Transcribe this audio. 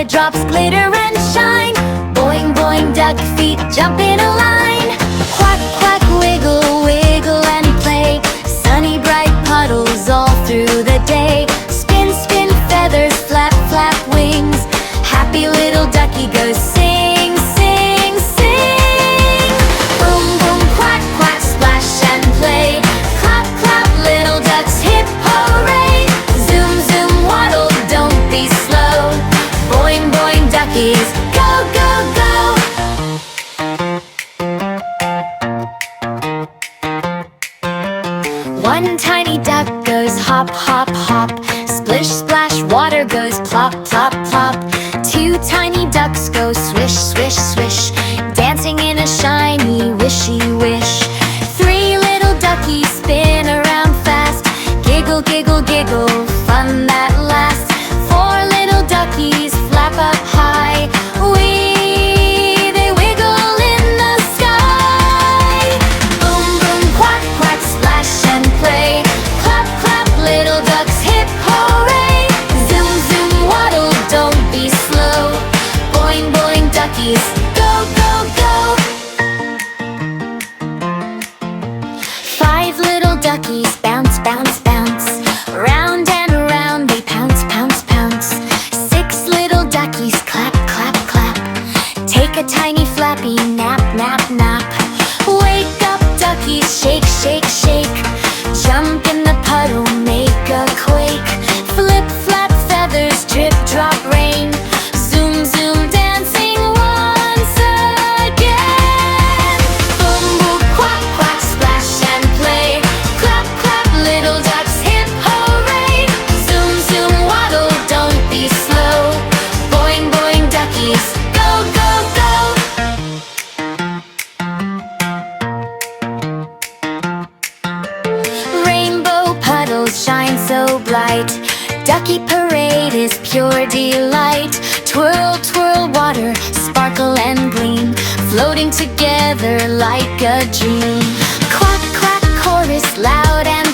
drops glitter and shine. Boing, boing, duck feet jump in a line. Quack, quack, wiggle, wiggle and play. Sunny, bright puddles all through the day. Spin, spin, feathers, flap, flap wings. Happy little ducky goes sing, sing, sing. Boom, boom, quack, quack, splash and play. Clap, clap, little ducks, hip hooray. Zoom, zoom, waddle, don't be slow. Boing, boing, duckies, go, go, go. One tiny duck goes hop, hop, hop. Splish, splash, water goes plop, plop, plop. Two tiny ducks go swish, swish, swish, dancing in a shiny wishy wish. Three little duckies spin around fast. Giggle, giggle, giggle, fun that lasts. Four little duckies flap up high. They wiggle in the sky. Boom, boom, quack, quack, splash and play. Clap, clap, little ducks, hip hooray. Zoom, zoom, waddle, don't be slow. Boing, boing, duckies, go, go, go. Five little duckies bounce, bounce, bounce. Round and around they pounce, pounce, pounce. Six little duckies clap, clap, clap. Take a tiny flappy nap, nap, nap. Wake up duckies, shake, shake, shake. Jump in the puddle, make a quake. Flip, flap, feathers, drip, drop, rain. Zoom, zoom, dancing once again. Boom, boom, quack, quack, splash and play. Clap, clap, little ducks, hip hooray. Zoom, zoom, waddle, don't be slow. Boing, boing, duckies, go, go, go. Rainbow puddles shine so bright. Ducky parade is pure delight. Twirl, twirl, water, sparkle and gleam, floating together like a dream. Quack, quack, chorus loud and